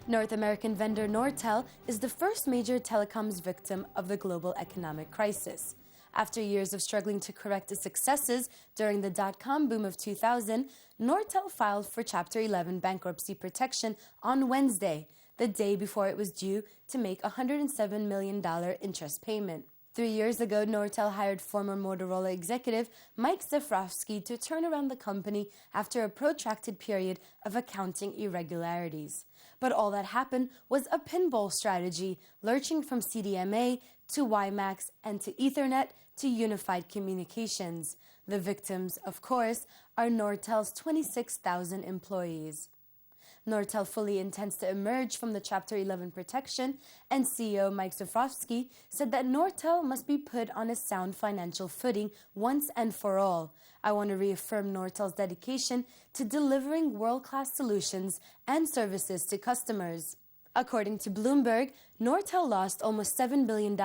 North American vendor Nortel is the first major telecoms victim of the global economic crisis. After years of struggling to correct its successes during the dot-com boom of 2000, Nortel filed for Chapter 11 bankruptcy protection on Wednesday, the day before it was due to make a $107 million interest payment. 3 years ago, Nortel hired former Motorola executive Mike Zafrowski to turn around the company after a protracted period of accounting irregularities. But all that happened was a pinball strategy, lurching from CDMA to WiMAX and to Ethernet to unified communications. The victims, of course, are Nortel's 26,000 employees. Nortel fully intends to emerge from the Chapter 11 protection, and CEO Mike Zafrowski said that Nortel must be put on a sound financial footing once and for all. I want to reaffirm Nortel's dedication to delivering world-class solutions and services to customers. According to Bloomberg, Nortel lost almost $7 billion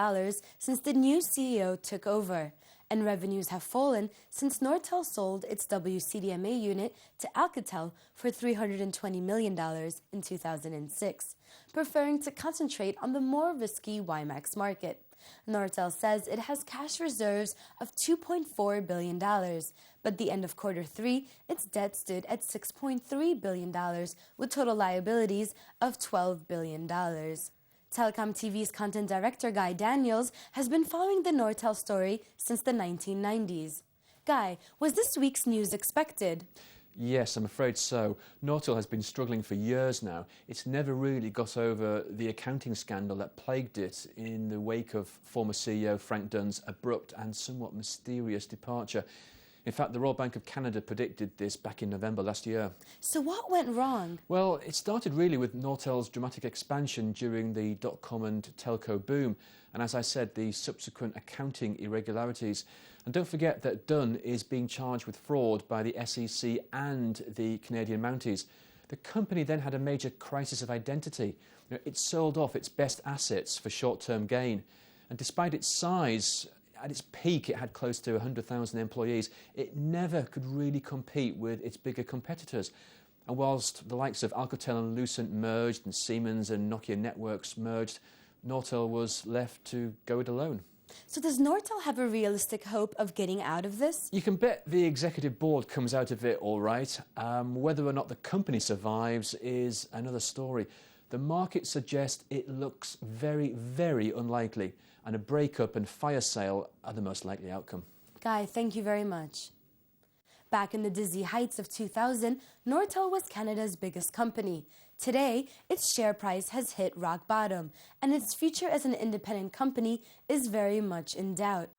since the new CEO took over, and revenues have fallen since Nortel sold its WCDMA unit to Alcatel for $320 million in 2006, preferring to concentrate on the more risky WiMAX market. Nortel says it has cash reserves of $2.4 billion, but at the end of Q3, its debt stood at $6.3 billion, with total liabilities of $12 billion. Telecom TV's content director Guy Daniels has been following the Nortel story since the 1990s. Guy, was this week's news expected? Yes, I'm afraid so. Nortel has been struggling for years now. It's never really got over the accounting scandal that plagued it in the wake of former CEO Frank Dunn's abrupt and somewhat mysterious departure. In fact, the Royal Bank of Canada predicted this back in November last year. So what went wrong? Well, it started really with Nortel's dramatic expansion during the dot-com and telco boom, and as I said, the subsequent accounting irregularities. And don't forget that Dunn is being charged with fraud by the SEC and the Canadian Mounties. The company then had a major crisis of identity. It sold off its best assets for short-term gain, and despite its size, at its peak, it had close to 100,000 employees. It never could really compete with its bigger competitors. And whilst the likes of Alcatel and Lucent merged and Siemens and Nokia Networks merged, Nortel was left to go it alone. So does Nortel have a realistic hope of getting out of this? You can bet the executive board comes out of it all right. Whether or not the company survives is another story. The market suggests it looks very, very unlikely, and a breakup and fire sale are the most likely outcome. Guy, thank you very much. Back in the dizzy heights of 2000, Nortel was Canada's biggest company. Today, its share price has hit rock bottom, and its future as an independent company is very much in doubt.